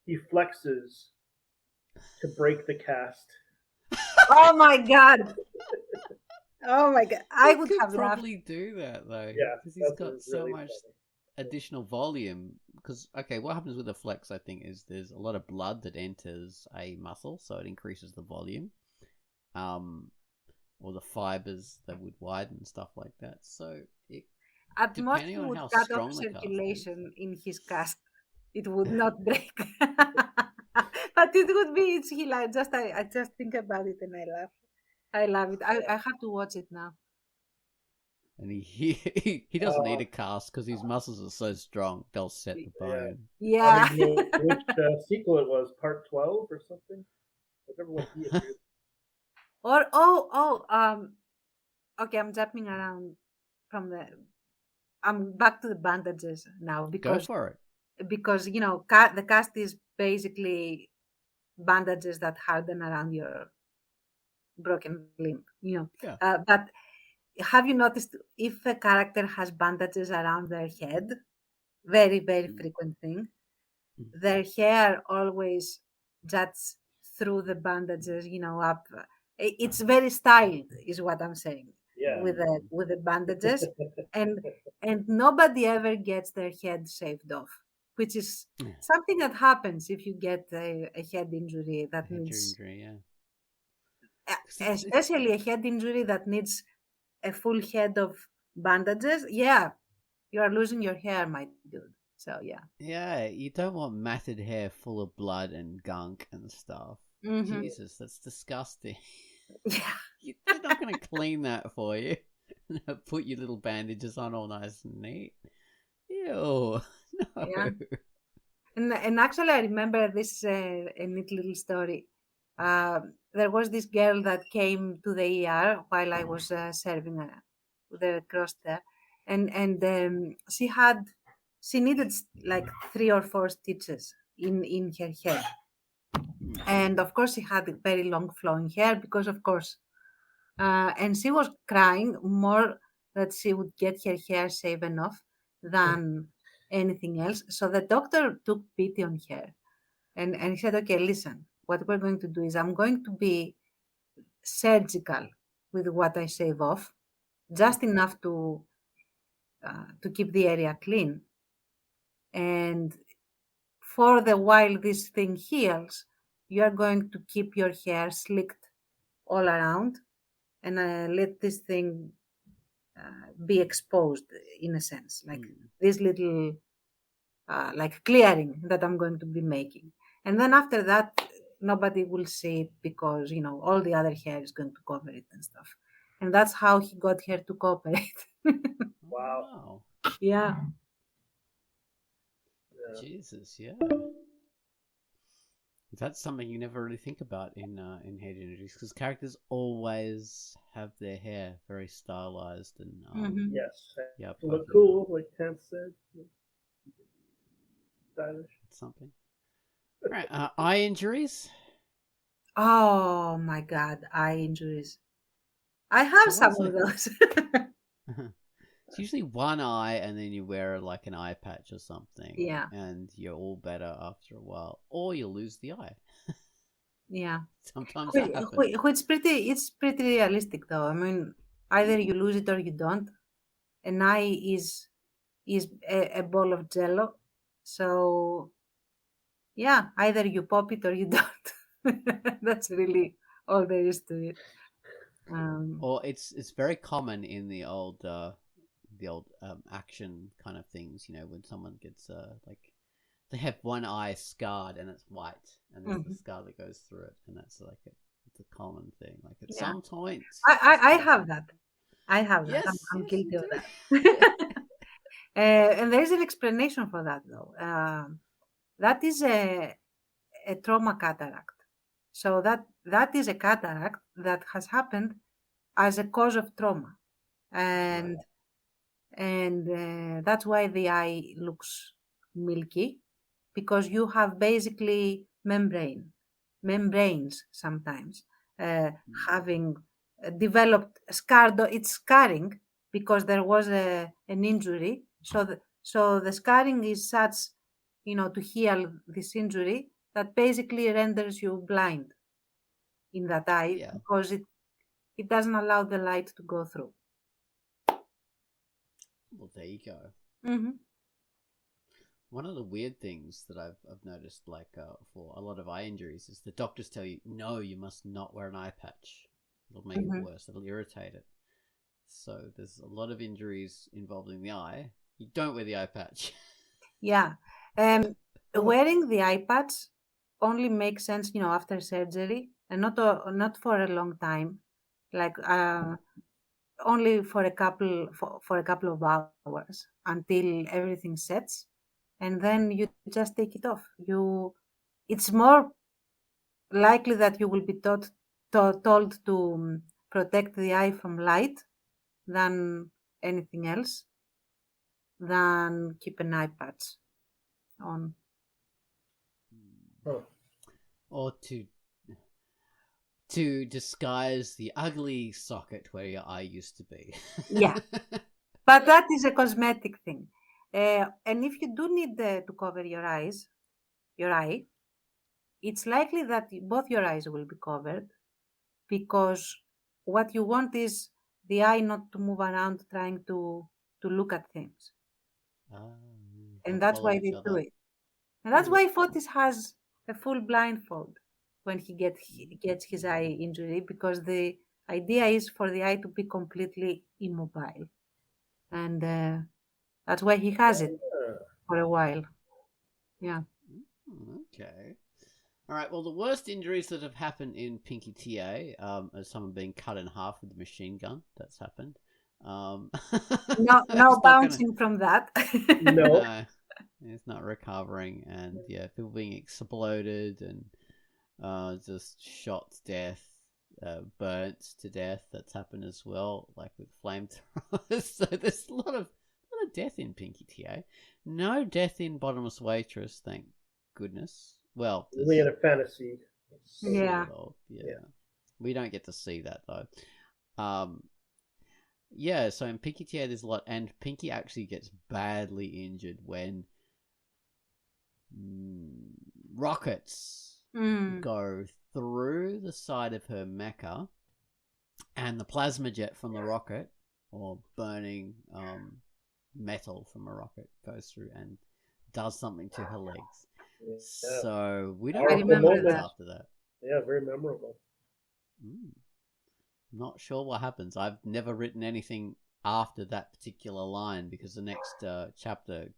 he flexes to break the cast. Oh my god! Oh my god! I he would could have laughed. probably do that though, Yeah, because he's that's got so really much funny. additional volume. Because okay, what happens with a flex? I think is there's a lot of blood that enters a muscle, so it increases the volume. Um, or the fibers that would widen and stuff like that. So it, At most, depending he on would how cut off strong the cast is. circulation in his cast. It would not break. But it would be, it's hilarious. I just think about it and I laugh. I love it. I have to watch it now. And he doesn't need Uh, a cast because his muscles are so strong they'll set the yeah, bone. I don't Yeah. even know which sequel it was, Part 12 or something. Whichever one he appeared. Or okay, I'm jumping around from the I'm back to the bandages now Go for it. because the cast is basically bandages that harden around your broken limb. Yeah. But have you noticed if a character has bandages around their head, very very frequent thing, their hair always juts through the bandages, up. It's very styled, is what I'm saying, Yeah. with the bandages, and nobody ever gets their head shaved off, which is something that happens if you get a head injury that Head needs, injury, yeah. 'Cause it's especially a head injury that needs a full head of bandages. Yeah, you are losing your hair, my dude. So yeah. yeah, you don't want matted hair full of blood and gunk and stuff. Hmm. Jesus, that's disgusting. Yeah. They're not going to clean that for you. Put your little bandages on all nice and neat. Ew, no. Yeah. And actually, I remember this a neat little story. There was this girl that came to the ER while I was serving the Red Cross there, and she needed like 3 or 4 stitches in her head, and of course she had very long flowing hair because of course, and she was crying more that she would get her hair shaven off than anything else. So the doctor took pity on her and he said, okay, listen, what we're going to do is I'm going to be surgical with what I shave off, just enough to keep the area clean. And for the while this thing heals, you are going to keep your hair slicked all around and let this thing be exposed in a sense, like this little like clearing that I'm going to be making. And then after that, nobody will see it because, all the other hair is going to cover it and stuff. And that's how he got her to cooperate. Wow. Yeah. Jesus, yeah. That's something you never really think about in head injuries, because characters always have their hair very stylized and Yes. yeah, Look cool, like Tam said. Stylish. That's something. All right, eye injuries. Oh my God, eye injuries. I have some of those. It's usually one eye, and then you wear like an eye patch or something. Yeah. And you're all better after a while, or you lose the eye. Yeah. Sometimes that happens. It's pretty realistic though. I mean, either you lose it or you don't. An eye is a ball of jello. So yeah, either you pop it or you don't. That's really all there is to it. Or it's very common in the old action kind of things. When someone gets like they have one eye scarred and it's white, and there's the scar that goes through it, and that's like it's a common thing. Like at some point, I have that. I have that. Yes, I'm yes, guilty you of do. that. And there is an explanation for that, though. That is a trauma cataract. So that is a cataract that has happened as a cause of trauma, and that's why the eye looks milky, because you have basically membranes sometimes having developed scarred. It's scarring because there was an injury. So the scarring is such, to heal this injury, that basically renders you blind in that eye because it doesn't allow the light to go through. Well, there you go. Mm-hmm. One of the weird things that I've noticed, like for a lot of eye injuries, is the doctors tell you, no, you must not wear an eye patch. It'll make it worse. It'll irritate it. So there's a lot of injuries involving the eye. You don't wear the eye patch. Yeah. Wearing the eye patch only makes sense, after surgery, and not for a long time, like only for a couple of hours until everything sets, and then you just take it off. It's more likely that you will be told to protect the eye from light than anything else, than keep an eye patch on. Or to disguise the ugly socket where your eye used to be. Yeah. But that is a cosmetic thing. And if you do need to cover your eye, it's likely that both your eyes will be covered, because what you want is the eye not to move around trying to look at things. And that's why they do it. And that's why Fotis has a full blindfold when he gets his eye injury, because the idea is for the eye to be completely immobile. And that's why he has it for a while. Yeah. Okay. All right. Well, the worst injuries that have happened in Pinky TA, is someone being cut in half with a machine gun. That's happened. No bouncing from that. No. It's not recovering, and people being exploded and just shot to death, burnt to death. That's happened as well, like with flamethrowers. So there's a lot of death in Pinky TA. No death in Bottomless Waitress, thank goodness. Well, we had a fantasy. Yeah. We don't get to see that though. So in Pinky TA there's a lot, and Pinky actually gets badly injured when rockets go through the side of her mecha, and the plasma jet from the rocket, or burning metal from a rocket, goes through and does something to her legs. Yeah. So we don't remember that after that. Yeah, very memorable. not sure what happens. I've never written anything after that particular line because the next chapter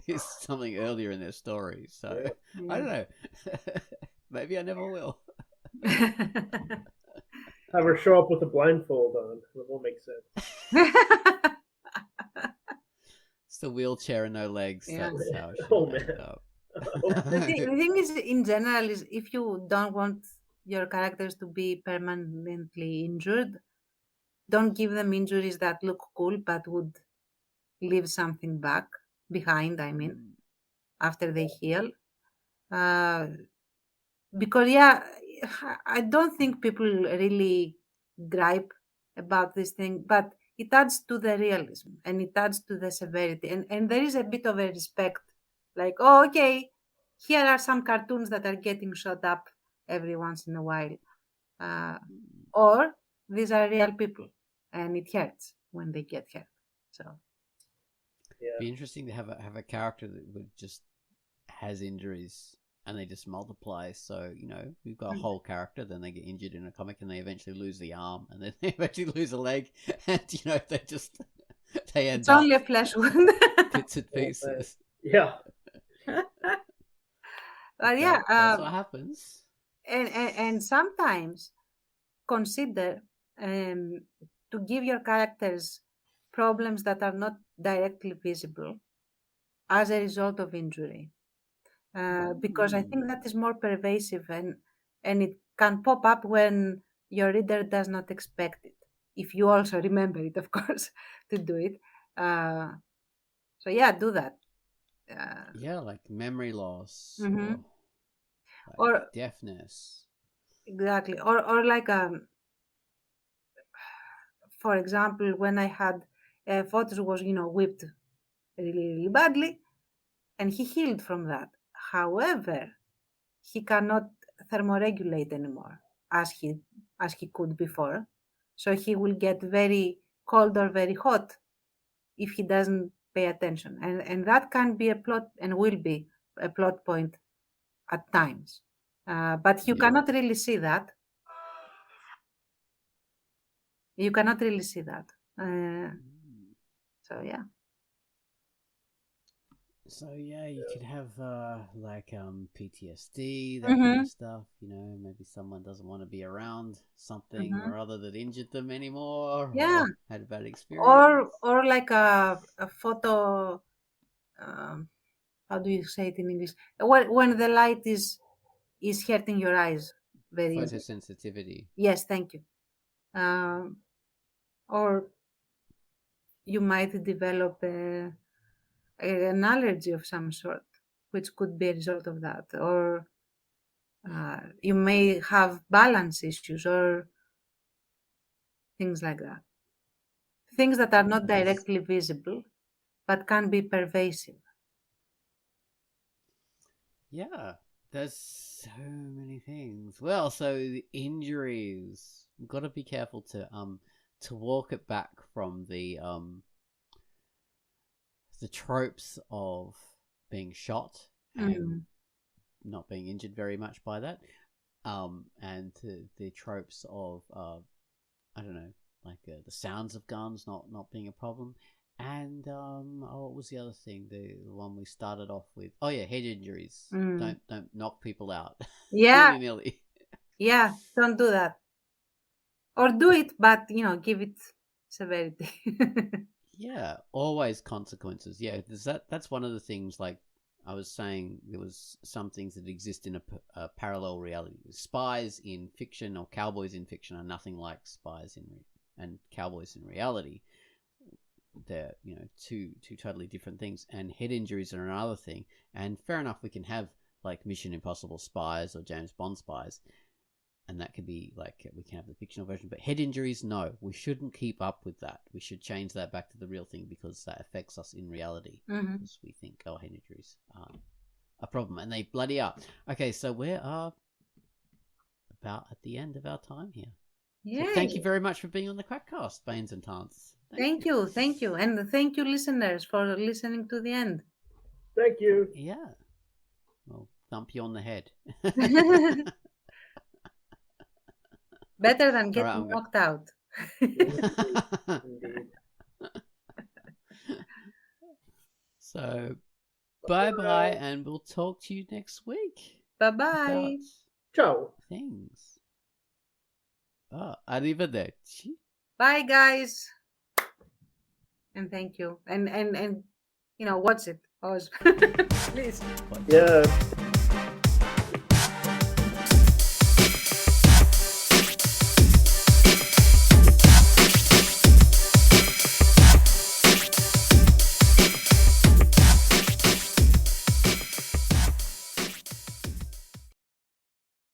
is something earlier in their story. So Yeah. I don't know. Maybe I never will. Have her show up with a blindfold on. It won't make sense. It's the wheelchair and no legs. Yeah. That's how she Oh, ended man. up. The thing is, in general, is if you don't want your characters to be permanently injured, don't give them injuries that look cool but would leave something back behind. I mean, after they heal, because I don't think people really gripe about this thing, but it adds to the realism and it adds to the severity, and there is a bit of a respect, like, oh, okay, here are some cartoons that are getting shot up every once in a while, or these are real people, and it hurts when they get hurt. So Yeah. Be interesting to have a character that would just has injuries and they just multiply. So, we've got a whole character, then they get injured in a comic and they eventually lose the arm and then they eventually lose a leg and, they end it's up only a flesh wound. bits and pieces. Yeah. But yeah, That's what happens. and sometimes consider to give your characters problems that are not directly visible as a result of injury, because I think that is more pervasive and it can pop up when your reader does not expect it, if you also remember it, of course, to do it. So yeah, do that. Yeah, like memory loss Mhm. or Or deafness. exactly, or like for example, when I had Photos was whipped really really badly, and he healed from that. However, he cannot thermoregulate anymore as he could before. So he will get very cold or very hot if he doesn't pay attention. And that can be a plot and will be a plot point at times. But you Yeah. cannot really see that. You cannot really see that. So yeah. So yeah, you could have PTSD, that kind Mm-hmm. of stuff. Maybe someone doesn't want to be around something Mm-hmm. or other that injured them anymore, Yeah. or had a bad experience. Or like a photo. Um, how do you say it in English? When the light is hurting your eyes very easily. Photosensitivity. Yes, thank you. Or you might develop an allergy of some sort, which could be a result of that. Or you may have balance issues or things like that. Things that are not directly visible, but can be pervasive. Yeah, there's so many things. Well, so the injuries. We've got to be careful to walk it back from the tropes of being shot and not being injured very much by that, and to the tropes of I don't know, like the sounds of guns not being a problem, and what was the other thing? The one we started off with. Oh yeah, head injuries. Don't knock people out. Yeah, Willy-nilly. yeah, don't do that. Or do it, but give it severity. Yeah, always consequences. Yeah, that's one of the things. Like I was saying, there was some things that exist in a parallel reality. Spies in fiction or cowboys in fiction are nothing like spies and cowboys in reality. They're two totally different things. And head injuries are another thing. And fair enough, we can have like Mission Impossible spies or James Bond spies, and that could be like we can have the fictional version. But head injuries, no, we shouldn't keep up with that. We should change that back to the real thing because that affects us in reality. Because we think, oh, head injuries are a problem, and they bloody are. Okay, so we are about at the end of our time here. Yeah. So thank you very much for being on the Quackcast, Baines and Tans. Thank you, and thank you, listeners, for listening to the end. Thank you. Yeah, we'll thump you on the head. Better than All getting right, I'm good. knocked out. Indeed. So, bye-bye, and we'll talk to you next week Bye-bye. about Ciao. things. Arrivederci. Bye, guys. And thank you. And watch it. Please. Yeah.